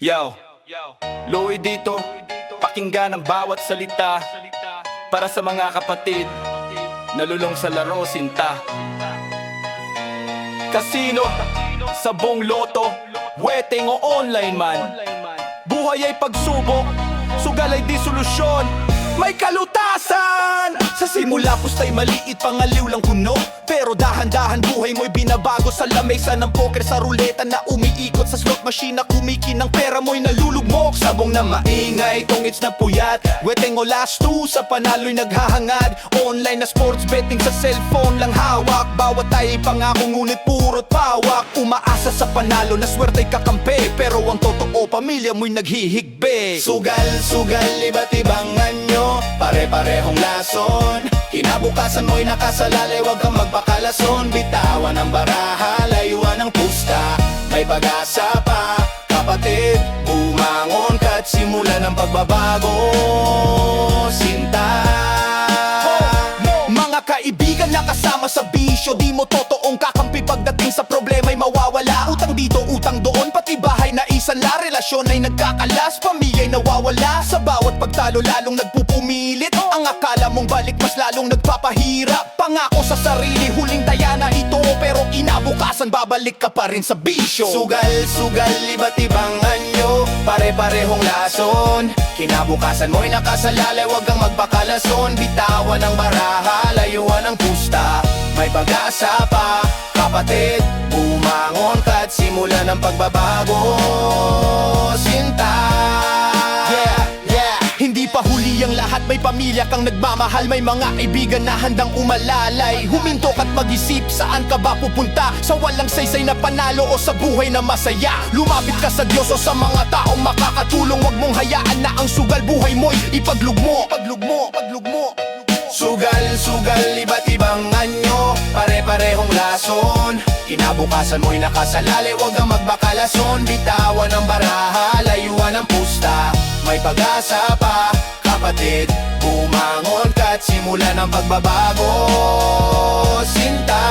Yo, Louie dito, pakinggan ang bawat salita para sa mga kapatid nalulong sa laro sinta. Kasino, sabong loto, weteng o online man, buhay ay pagsubok, sugal ay di solusyon, may kalutasan. Sa simula pustay maliit, pangaliw lang kuno, pero dahan-dahan buhay mo'y binabago. Sa lamesa ng poker, sa ruleta na umiikot, sa slot machine na kumikinang pera mo'y nalulugmok. Sabong na maingay, tongits na puyat, weteng o last two, sa panalo'y naghahangad. Online na sports betting, sa cellphone lang hawak, bawat ay pangako ngunit puro't pawak. Umaasa sa panalo na swerte'y kakampi, pero ang totoo pamilya mo'y naghihigbe. Sugal, iba't ibang anyo, pare-parehong lason. Kinabukasan mo'y nakasalalay, wag kang magpakalason. Bitawan ang baraha, layuan ang pusta, may pag-asa pa, kapatid. Bumangon ka't simulan ang pagbabago, sinta. Mga kaibigan na kasama sa bisyo, di mo totoong kakampi pagdating sa problema'y mawawala. Utang dito, utang doon, pati bahay na isanla. Relasyon ay nagkakalas, pamilya'y nawawala. Sa bawat pagtalo lalong nagpupumilit, ang akala mong balik mas lalong nagpapahirap. Pangako sa sarili, huling taya na ito, pero kinabukasan babalik ka pa rin sa bisyo. Sugal, iba't ibang anyo, pare-parehong lason. Kinabukasan mo'y nakasalalay, wag kang magpakalason. Bitawan ang baraha, layuan ang pusta, may pag-asa pa, kapatid. Bumangon ka't simulan ang pagbabago, sinta. Hindi pa huli ang lahat, may pamilya kang nagmamahal, may mga kaibigan na handang umalalay. Huminto ka't mag-isip, saan ka ba pupunta? Sa walang saysay na panalo o sa buhay na masaya? Lumapit ka sa Diyos o sa mga taong makakatulong. Huwag mong hayaan na ang sugal buhay mo'y ipaglugmo. Sugal, iba't ibang anyo, pare-parehong lason. Kinabukasan mo'y nakasalalay, wag kang magbakalason. Bitawan ang baraha, layuan ang pusta, may pag-asa pa, kapatid. Bumangon ka't simulan ang pagbabago, sinta.